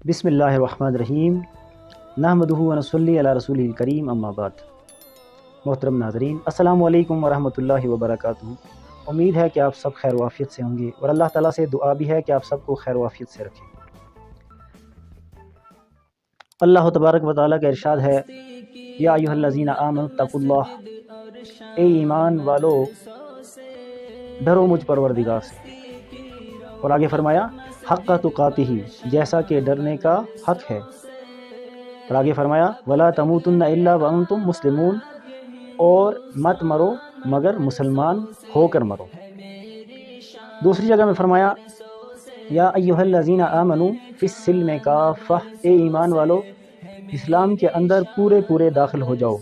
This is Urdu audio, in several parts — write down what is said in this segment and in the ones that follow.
بسم اللہ الرحمن الرحیم نحمدہ و نصلی علی رسولہ الکریم اما بعد۔ محترم ناظرین، السلام علیکم ورحمۃ اللہ وبرکاتہ۔ امید ہے کہ آپ سب خیر و عافیت سے ہوں گے اور اللہ تعالیٰ سے دعا بھی ہے کہ آپ سب کو خیر و عافیت سے رکھیں۔ اللہ تبارک و تعالیٰ کا ارشاد ہے، یا ایھا الذین آمنوا اتقوا اللہ، اے ایمان والو ڈرو مجھ پروردگار سے۔ اور آگے فرمایا حق تقاتہ، جیسا کہ ڈرنے کا حق ہے۔ اور آگے فرمایا ولا تموتن الا وانتم مسلمون، اور مت مرو مگر مسلمان ہو کر مرو۔ دوسری جگہ میں فرمایا یا ایھا الذین آمنوا فی السلم کافہ، اے ایمان والو اسلام کے اندر پورے داخل ہو جاؤ۔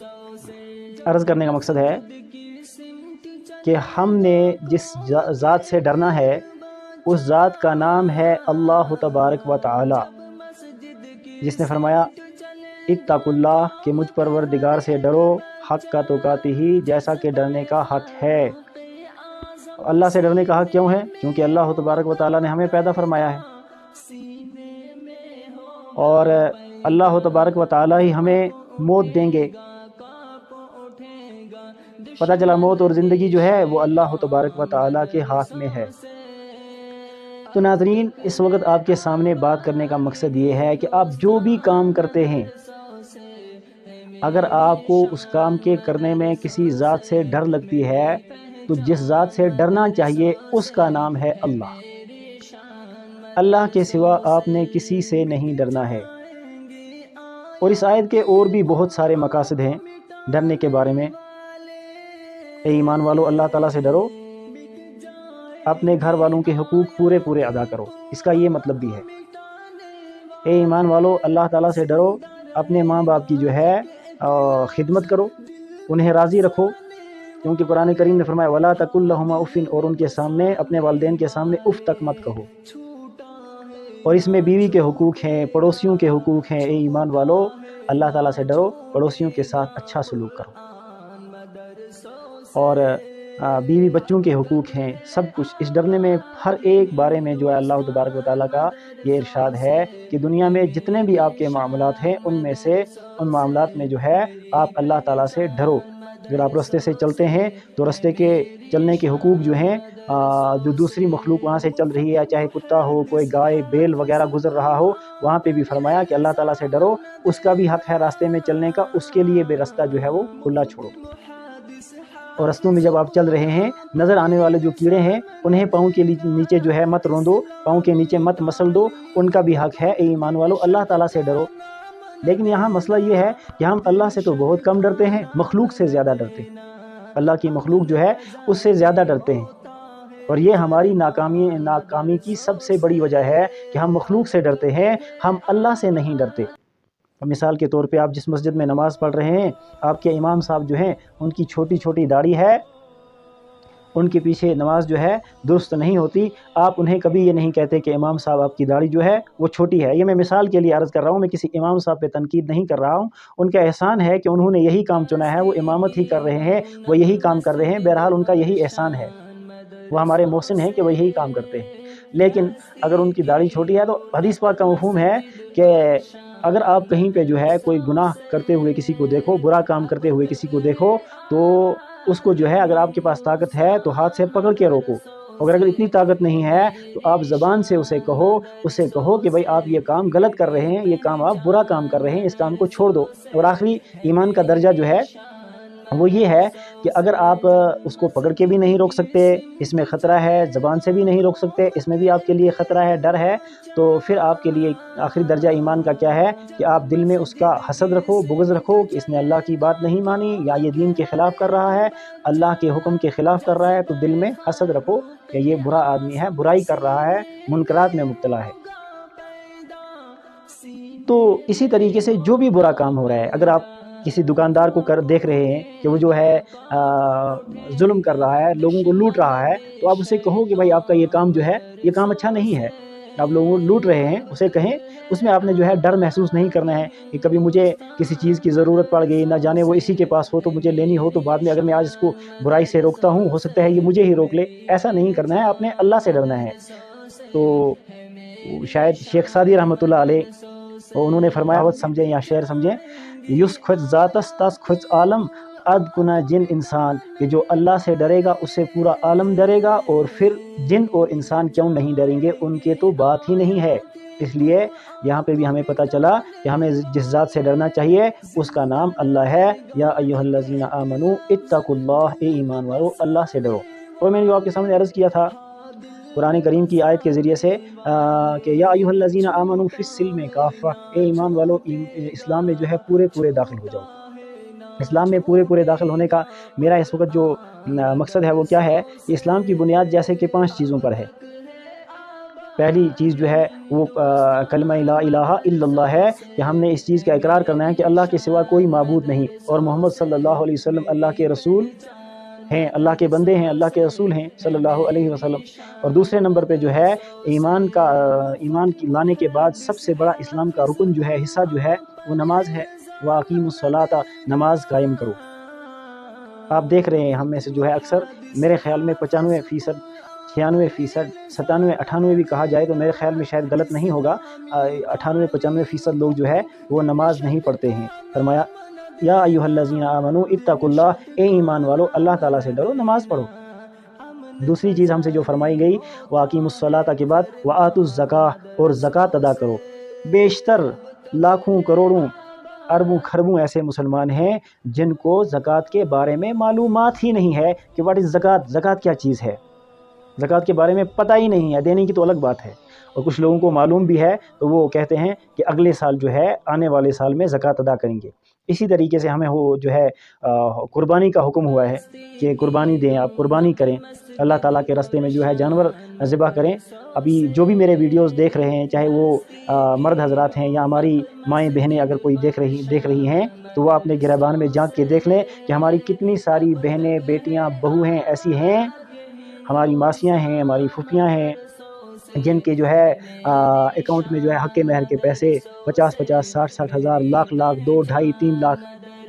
عرض کرنے کا مقصد ہے کہ ہم نے جس ذات سے ڈرنا ہے اس ذات کا نام ہے اللہ تبارک و تعالی، جس نے فرمایا اتقوا اللہ، کہ مجھ پروردگار سے ڈرو، حق کا تقاتہ، جیسا کہ ڈرنے کا حق ہے۔ اللہ سے ڈرنے کا حق کیوں ہے؟ کیونکہ اللہ تبارک و تعالی نے ہمیں پیدا فرمایا ہے، اور اللہ تبارک و تعالی ہی ہمیں موت دیں گے۔ پتہ چلا موت اور زندگی جو ہے وہ اللہ تبارک و تعالی کے ہاتھ میں ہے۔ تو ناظرین، اس وقت آپ کے سامنے بات کرنے کا مقصد یہ ہے کہ آپ جو بھی کام کرتے ہیں، اگر آپ کو اس کام کے کرنے میں کسی ذات سے ڈر لگتی ہے تو جس ذات سے ڈرنا چاہیے اس کا نام ہے اللہ۔ اللہ کے سوا آپ نے کسی سے نہیں ڈرنا ہے۔ اور اس آیت کے اور بھی بہت سارے مقاصد ہیں ڈرنے کے بارے میں۔ اے ایمان والو اللہ تعالیٰ سے ڈرو، اپنے گھر والوں کے حقوق پورے ادا کرو، اس کا یہ مطلب بھی ہے۔ اے ایمان والو اللہ تعالیٰ سے ڈرو، اپنے ماں باپ کی جو ہے خدمت کرو، انہیں راضی رکھو، کیونکہ قرآن کریم نے فرمایا وَلَا تَقُل لَهُمَا اُفٍ، اور ان کے سامنے، اپنے والدین کے سامنے اف تک مت کہو۔ اور اس میں بیوی کے حقوق ہیں، پڑوسیوں کے حقوق ہیں۔ اے ایمان والو اللہ تعالیٰ سے ڈرو، پڑوسیوں کے ساتھ اچھا سلوک کرو، اور بیوی بچوں کے حقوق ہیں، سب کچھ اس ڈرنے میں ہر ایک بارے میں جو ہے اللہ تبارک و تعالیٰ کا یہ ارشاد ہے کہ دنیا میں جتنے بھی آپ کے معاملات ہیں ان میں سے ان معاملات میں جو ہے آپ اللہ تعالیٰ سے ڈرو۔ اگر آپ رستے سے چلتے ہیں تو رستے کے چلنے کے حقوق جو ہیں، جو دوسری مخلوق وہاں سے چل رہی ہے، چاہے کتا ہو، کوئی گائے بیل وغیرہ گزر رہا ہو، وہاں پہ بھی فرمایا کہ اللہ تعالیٰ سے ڈرو، اس کا بھی حق ہے راستے میں چلنے کا، اس کے لیے بھی راستہ جو ہے وہ کھلا چھوڑو۔ اور رستوں میں جب آپ چل رہے ہیں، نظر آنے والے جو کیڑے ہیں انہیں پاؤں کے نیچے جو ہے مت روندو، پاؤں کے نیچے مت مسل دو، ان کا بھی حق ہے۔ اے ایمان والو اللہ تعالیٰ سے ڈرو۔ لیکن یہاں مسئلہ یہ ہے کہ ہم اللہ سے تو بہت کم ڈرتے ہیں، مخلوق سے زیادہ ڈرتے ہیں۔ اللہ کی مخلوق جو ہے اس سے زیادہ ڈرتے ہیں، اور یہ ہماری ناکامی کی سب سے بڑی وجہ ہے کہ ہم مخلوق سے ڈرتے ہیں، ہم اللہ سے نہیں ڈرتے۔ مثال کے طور پہ آپ جس مسجد میں نماز پڑھ رہے ہیں، آپ کے امام صاحب جو ہیں ان کی چھوٹی داڑھی ہے، ان کے پیچھے نماز جو ہے درست نہیں ہوتی، آپ انہیں کبھی یہ نہیں کہتے کہ امام صاحب آپ کی داڑھی جو ہے وہ چھوٹی ہے۔ یہ میں مثال کے لیے عرض کر رہا ہوں، میں کسی امام صاحب پہ تنقید نہیں کر رہا ہوں، ان کا احسان ہے کہ انہوں نے یہی کام چنا ہے، وہ امامت ہی کر رہے ہیں، وہ یہی کام کر رہے ہیں، بہرحال ان کا یہی احسان ہے، وہ ہمارے محسن ہیں کہ وہ یہی کام کرتے ہیں۔ لیکن اگر ان کی داڑھی چھوٹی ہے تو حدیث پاک کا مفہوم ہے کہ اگر آپ کہیں پہ جو ہے کوئی گناہ کرتے ہوئے کسی کو دیکھو، برا کام کرتے ہوئے کسی کو دیکھو، تو اس کو جو ہے اگر آپ کے پاس طاقت ہے تو ہاتھ سے پکڑ کے روکو، اگر اتنی طاقت نہیں ہے تو آپ زبان سے اسے کہو کہ بھائی آپ یہ کام غلط کر رہے ہیں، یہ کام آپ برا کام کر رہے ہیں، اس کام کو چھوڑ دو۔ اور آخری ایمان کا درجہ جو ہے وہ یہ ہے کہ اگر آپ اس کو پکڑ کے بھی نہیں روک سکتے، اس میں خطرہ ہے، زبان سے بھی نہیں روک سکتے، اس میں بھی آپ کے لیے خطرہ ہے، ڈر ہے، تو پھر آپ کے لیے آخری درجہ ایمان کا کیا ہے کہ آپ دل میں اس کا حسد رکھو، بغض رکھو کہ اس نے اللہ کی بات نہیں مانی، یا یہ دین کے خلاف کر رہا ہے، اللہ کے حکم کے خلاف کر رہا ہے، تو دل میں حسد رکھو کہ یہ برا آدمی ہے، برائی کر رہا ہے، منکرات میں مبتلا ہے۔ تو اسی طریقے سے جو بھی برا کام ہو رہا ہے، اگر آپ کسی دکاندار کو دیکھ رہے ہیں کہ وہ جو ہے ظلم کر رہا ہے، لوگوں کو لوٹ رہا ہے، تو آپ اسے کہو کہ بھائی آپ کا یہ کام جو ہے یہ کام اچھا نہیں ہے، آپ لوگوں کو لوٹ رہے ہیں، اسے کہیں۔ اس میں آپ نے جو ہے ڈر محسوس نہیں کرنا ہے کہ کبھی مجھے کسی چیز کی ضرورت پڑ گئی، نہ جانے وہ اسی کے پاس ہو تو مجھے لینی ہو، تو بعد میں اگر میں آج اس کو برائی سے روکتا ہوں ہو سکتا ہے یہ مجھے ہی روک لے۔ ایسا نہیں کرنا ہے، آپ نے اللہ سے ڈرنا ہے۔ تو شاید شیخ سعدی رحمۃ اللہ علیہ اور انہوں نے فرمایا وت سمجھیں یا شعر سمجھیں، یس خود ذاتس تس خود عالم اد کنا جن انسان، کہ جو اللہ سے ڈرے گا اس سے پورا عالم ڈرے گا، اور پھر جن اور انسان کیوں نہیں ڈریں گے، ان کے تو بات ہی نہیں ہے۔ اس لیے یہاں پہ بھی ہمیں پتہ چلا کہ ہمیں جس ذات سے ڈرنا چاہیے اس کا نام اللہ ہے۔ یا ایھا الذین آمنوا اتقوا اللہ، اے ایمان والو اللہ سے ڈرو۔ اور میں نے جو آپ کے سامنے عرض کیا تھا قرآن کریم کی آیت کے ذریعے سے کہ یا ایھا الذین آمنوا فی السلم کافہ، اے ایمان والو اسلام میں جو ہے پورے داخل ہو جاؤ۔ اسلام میں پورے داخل ہونے کا میرا اس وقت جو مقصد ہے وہ کیا ہے کہ اسلام کی بنیاد جیسے کہ 5 چیزوں پر ہے۔ پہلی چیز جو ہے وہ کلمہ لا الہ الا اللہ ہے، کہ ہم نے اس چیز کا اقرار کرنا ہے کہ اللہ کے سوا کوئی معبود نہیں، اور محمد صلی اللہ علیہ وسلم اللہ کے رسول ہیں، اللہ کے بندے ہیں، اللہ کے رسول ہیں صلی اللہ علیہ وسلم۔ اور دوسرے نمبر پہ جو ہے ایمان لانے کے بعد سب سے بڑا اسلام کا رکن جو ہے، حصہ جو ہے وہ نماز ہے۔ وَأَقِیمُوا الصَّلَاةَ، نماز قائم کرو۔ آپ دیکھ رہے ہیں ہم میں سے جو ہے اکثر میرے خیال میں 95%، 96%، 97، 98 بھی کہا جائے تو میرے خیال میں شاید غلط نہیں ہوگا، 98-95% لوگ جو ہے وہ نماز نہیں پڑھتے ہیں۔ فرمایا یا ایھا الذین آمنوا اتقوا اللہ، اے ایمان والو اللہ تعالیٰ سے ڈرو، نماز پڑھو۔ دوسری چیز ہم سے جو فرمائی گئی وَأَقِیمُوا الصَّلَاةَ کے بعد وَآتُوا الزَّکَاۃَ، اور زکوٰۃ ادا کرو۔ بیشتر لاکھوں کروڑوں اربوں خربوں ایسے مسلمان ہیں جن کو زکوٰۃ کے بارے میں معلومات ہی نہیں ہے کہ واٹ از زکوٰۃ، زکوٰۃ کیا چیز ہے، زکوٰۃ کے بارے میں پتہ ہی نہیں ہے۔ دینے کی تو الگ بات ہے، اور کچھ لوگوں کو معلوم بھی ہے تو وہ کہتے ہیں کہ اگلے سال جو ہے آنے والے سال میں زکوٰۃ ادا کریں گے۔ اسی طریقے سے ہمیں وہ جو ہے قربانی کا حکم ہوا ہے کہ قربانی دیں، آپ قربانی کریں، اللہ تعالیٰ کے راستے میں جو ہے جانور ذبح کریں۔ ابھی جو بھی میرے ویڈیوز دیکھ رہے ہیں، چاہے وہ مرد حضرات ہیں یا ہماری مائیں بہنیں، اگر کوئی دیکھ رہی ہیں تو وہ اپنے گریبان میں جھانک کے دیکھ لیں کہ ہماری کتنی ساری بہنیں، بیٹیاں، بہو ہیں ایسی ہیں، ہماری ماسیاں ہیں، ہماری پھوپھیاں ہیں، جن کے جو ہے اکاؤنٹ میں جو ہے حق مہر کے پیسے 50-50، 60-60 ہزار، لاکھ 2، 2.5، 3 لاکھ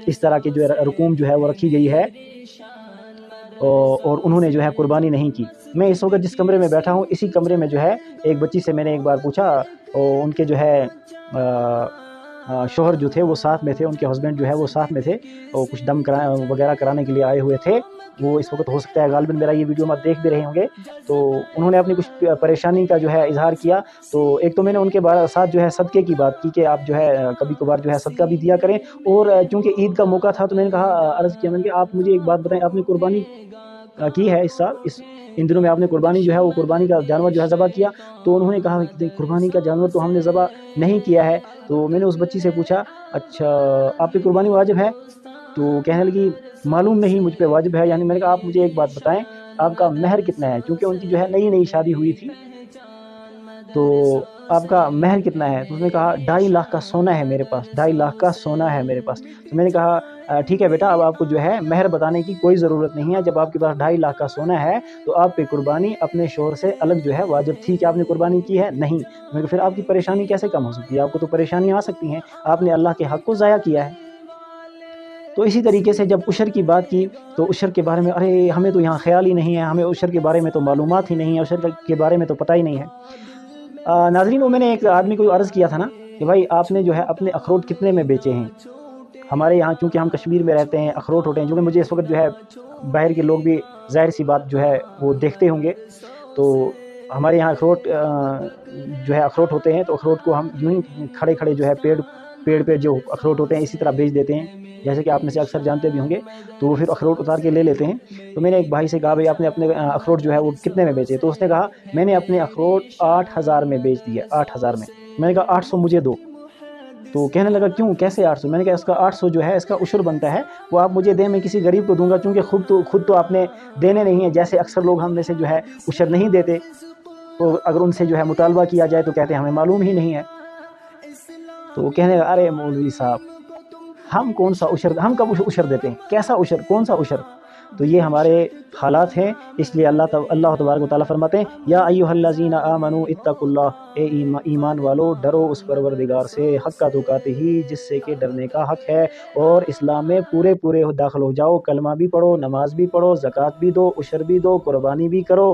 اس طرح کے جو ہے رقوم جو ہے وہ رکھی گئی ہے، اور انہوں نے جو ہے قربانی نہیں کی۔ میں اس وقت جس کمرے میں بیٹھا ہوں اسی کمرے میں جو ہے ایک بچی سے میں نے ایک بار پوچھا، اور ان کے جو ہے شوہر جو تھے وہ ساتھ میں تھے، ان کے ہسبینڈ جو ہے وہ ساتھ میں تھے، اور کچھ دم وغیرہ کرانے کے لیے آئے ہوئے تھے۔ وہ اس وقت ہو سکتا ہے غالباً میرا یہ ویڈیو آپ دیکھ بھی رہے ہوں گے، تو انہوں نے اپنی کچھ پریشانی کا جو ہے اظہار کیا۔ تو ایک تو میں نے ان کے ساتھ جو ہے صدقے کی بات کی کہ آپ جو ہے کبھی کبھار جو ہے صدقہ بھی دیا کریں، اور چونکہ عید کا موقع تھا تو میں نے کہا، عرض کیا میں نے کہ آپ مجھے ایک بات بتائیں، آپ نے قربانی کی ہے اس سال، ان دنوں میں آپ نے قربانی جو ہے وہ قربانی کا جانور جو ہے ذبح کیا؟ تو انہوں نے کہا کہ قربانی کا جانور تو ہم نے ذبح نہیں کیا ہے۔ تو میں نے اس بچی سے پوچھا، اچھا آپ پہ قربانی واجب ہے؟ تو کہنے لگی معلوم نہیں مجھ پہ واجب ہے یعنی۔ میں نے کہا آپ مجھے ایک بات بتائیں، آپ کا مہر کتنا ہے؟ کیونکہ ان کی جو ہے نئی شادی ہوئی تھی، تو آپ کا مہر کتنا ہے؟ تو اس نے کہا 2.5 لاکھ کا سونا ہے میرے پاس، 2.5 لاکھ کا سونا ہے میرے پاس۔ تو میں نے کہا ٹھیک ہے بیٹا، اب آپ کو جو ہے مہر بتانے کی کوئی ضرورت نہیں ہے، جب آپ کے پاس 2.5 لاکھ کا سونا ہے تو آپ پہ قربانی اپنے شوہر سے الگ جو ہے واجب تھی، کہ آپ نے قربانی کی ہے؟ نہیں۔ میں نے کہا پھر آپ کی پریشانی کیسے کم ہو سکتی ہے؟ آپ کو تو پریشانیاں آ سکتی ہیں، آپ نے اللہ کے حق کو ضائع کیا ہے۔ تو اسی طریقے سے جب عشر کی بات کی تو عشر کے بارے میں، ارے ہمیں تو یہاں خیال ہی نہیں ہے، ہمیں عشر کے بارے میں تو معلومات ہی نہیں ہے، عشر کے بارے میں تو پتہ ہی نہیں ہے۔ ناظرین، وہ میں نے ایک آدمی کو عرض کیا تھا نا کہ بھائی آپ نے جو ہے اپنے اخروٹ کتنے میں بیچے ہیں؟ ہمارے یہاں چونکہ ہم کشمیر میں رہتے ہیں، اخروٹ ہوتے ہیں، جو کہ مجھے اس وقت جو ہے باہر کے لوگ بھی ظاہر سی بات جو ہے وہ دیکھتے ہوں گے، تو ہمارے یہاں اخروٹ جو ہے اخروٹ ہوتے ہیں، تو اخروٹ کو ہم یوں ہی کھڑے جو ہے پیڑ پہ جو اخروٹ ہوتے ہیں اسی طرح بیچ دیتے ہیں، جیسے کہ آپ میں سے اکثر جانتے بھی ہوں گے، تو وہ پھر اخروٹ اتار کے لے لیتے ہیں۔ تو میں نے ایک بھائی سے کہا بھائی آپ نے اپنے اخروٹ جو ہے وہ کتنے میں بیچے؟ تو اس نے کہا میں نے اپنے اخروٹ 8,000 میں بیچ دیے، 8,000 میں۔ میں نے کہا 800 مجھے دو۔ تو کہنے لگا کیوں، کیسے 800؟ میں نے کہا اس کا 800 جو ہے اس کا عشر بنتا ہے، وہ آپ مجھے دیں، میں کسی غریب کو دوں گا، چونکہ خود تو آپ نے دینے نہیں ہیں، جیسے اکثر لوگ ہم میں سے جو ہے عشر نہیں دیتے، تو اگر ان سے جو ہے مطالبہ کیا جائے تو کہتے ہیں ہمیں معلوم ہی نہیں ہے۔ تو کہنے لگا ارے مولوی صاحب ہم کون سا عشر، ہم کب عشر دیتے ہیں؟ کیسا عشر، کون سا عشر؟ تو یہ ہمارے حالات ہیں، اس لیے اللہ تبارک و تعالیٰ فرماتے ہیں یا ایھا الذین آمنوا اتقوا اللہ، اے ایمان والو ڈرو اس پروردگار سے حق تقاتہ ہی، جس سے کہ ڈرنے کا حق ہے، اور اسلام میں پورے داخل ہو جاؤ، کلمہ بھی پڑھو، نماز بھی پڑھو، زکوٰۃ بھی دو، عشر بھی دو، قربانی بھی کرو،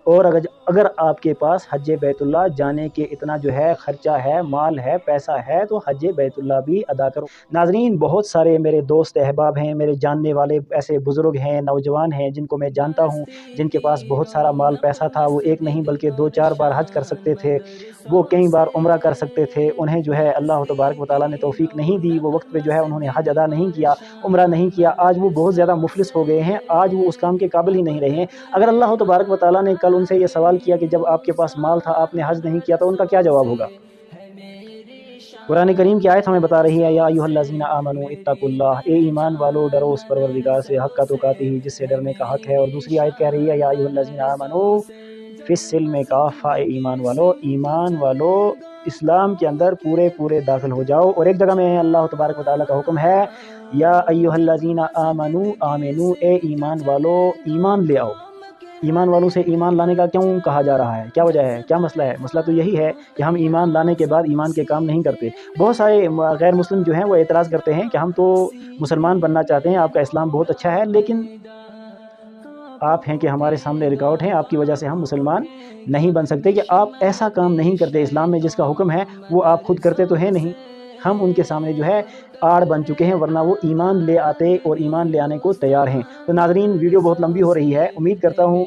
اور اگر آپ کے پاس حج بیت اللہ جانے کے اتنا جو ہے خرچہ ہے، مال ہے، پیسہ ہے، تو حج بیت اللہ بھی ادا کرو۔ ناظرین، بہت سارے میرے دوست احباب ہیں، میرے جاننے والے ایسے بزرگ ہیں، نوجوان ہیں جن کو میں جانتا ہوں، جن کے پاس بہت سارا مال پیسہ تھا، وہ ایک نہیں بلکہ 2-4 بار حج کر سکتے تھے، وہ کئی بار عمرہ کر سکتے تھے، انہیں جو ہے اللہ تبارک و تعالیٰ نے توفیق نہیں دی، وہ وقت پہ جو ہے انہوں نے حج ادا نہیں کیا، عمرہ نہیں کیا، آج وہ بہت زیادہ مفلس ہو گئے ہیں، آج وہ اس کام کے قابل ہی نہیں رہے ہیں۔ اگر اللہ تبارک و تعالیٰ نے کل ان سے یہ سوال کیا کہ جب آپ کے پاس مال تھا آپ نے حج نہیں کیا، تو ان کا کیا جواب ہوگا؟ قرآن کریم کی آیت ہمیں بتا رہی ہے، یا ایھا الذین آمنوا اتقوا اللہ، اے ایمان والو ڈرو اس پروردگار سے حق تقاتہ، جس سے ڈرنے کا حق ہے۔ اور دوسری آیت کہہ رہی ہے، یا ایھا الذین آمنوا فی السلم کافہ، اے ایمان والو اسلام کے اندر پورے داخل ہو جاؤ۔ اور ایک جگہ میں اللہ تبارک و تعالیٰ کا حکم ہے، یا ایھا الذین آمنوا، اے ایمان والو ایمان لے آؤ۔ ایمان والوں سے ایمان لانے کا کیوں کہا جا رہا ہے؟ کیا وجہ ہے؟ کیا مسئلہ ہے؟ مسئلہ تو یہی ہے کہ ہم ایمان لانے کے بعد ایمان کے کام نہیں کرتے۔ بہت سارے غیر مسلم جو ہیں وہ اعتراض کرتے ہیں کہ ہم تو مسلمان بننا چاہتے ہیں، آپ کا اسلام بہت اچھا ہے، لیکن آپ ہیں کہ ہمارے سامنے رکاوٹ ہیں، آپ کی وجہ سے ہم مسلمان نہیں بن سکتے، کہ آپ ایسا کام نہیں کرتے اسلام میں جس کا حکم ہے، وہ آپ خود کرتے تو ہیں نہیں۔ ہم ان کے سامنے جو ہے آڑ بن چکے ہیں، ورنہ وہ ایمان لے آتے اور ایمان لے آنے کو تیار ہیں۔ تو ناظرین، ویڈیو بہت لمبی ہو رہی ہے، امید کرتا ہوں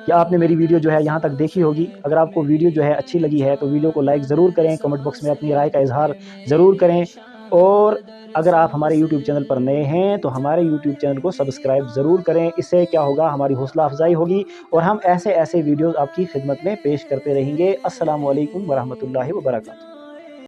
کہ آپ نے میری ویڈیو جو ہے یہاں تک دیکھی ہوگی۔ اگر آپ کو ویڈیو جو ہے اچھی لگی ہے تو ویڈیو کو لائک ضرور کریں، کمنٹ باکس میں اپنی رائے کا اظہار ضرور کریں، اور اگر آپ ہمارے یوٹیوب چینل پر نئے ہیں تو ہمارے یوٹیوب چینل کو سبسکرائب ضرور کریں۔ اس سے کیا ہوگا، ہماری حوصلہ افزائی ہوگی اور ہم ایسے ویڈیوز آپ کی خدمت میں پیش کرتے رہیں گے۔ السلام علیکم ورحمۃ اللہ وبرکاتہ۔